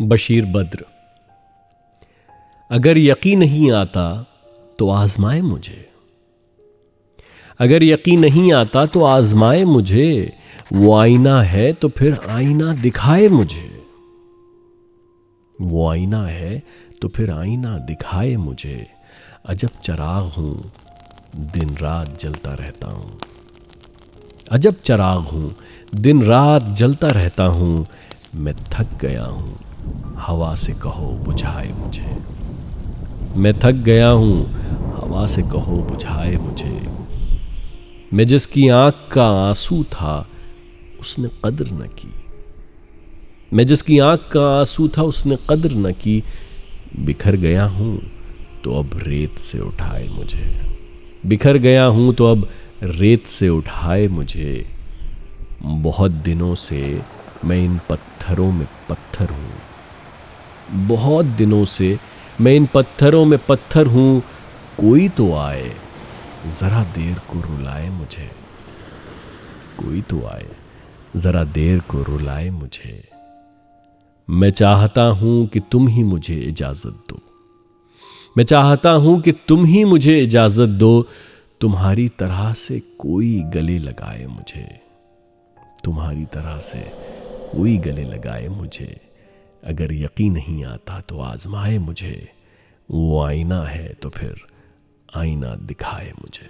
बशीर बद्र। अगर यकीन नहीं आता तो आजमाए मुझे, अगर यकीन नहीं आता तो आजमाए मुझे, वो आईना है तो फिर आईना दिखाए मुझे, वो आईना है तो फिर आईना दिखाए मुझे। अजब चराग हूं दिन रात जलता रहता हूं, अजब चराग हूं दिन रात जलता रहता हूं। मैं थक गया हूं हवा से कहो बुझाए मुझे, मैं थक गया हूं हवा से कहो बुझाए मुझे। मैं जिसकी आंख का आंसू था उसने कद्र न की, मैं जिसकी आंख का आंसू था उसने कद्र न की। बिखर गया हूं तो अब रेत से उठाए मुझे, बिखर गया हूं तो अब रेत से उठाए मुझे। बहुत दिनों से मैं इन पत्थरों में पत्थर हूं, बहुत दिनों से मैं इन पत्थरों में पत्थर हूं। कोई तो आए जरा देर को रुलाए मुझे, कोई तो आए जरा देर को रुलाए मुझे। मैं चाहता हूं कि तुम ही मुझे इजाजत दो, मैं चाहता हूं कि तुम ही मुझे इजाजत दो। तुम्हारी तरह से कोई गले लगाए मुझे, तुम्हारी तरह से कोई गले लगाए मुझे। अगर यकीन नहीं आता तो आजमाए मुझे, वो आईना है तो फिर आईना दिखाए मुझे।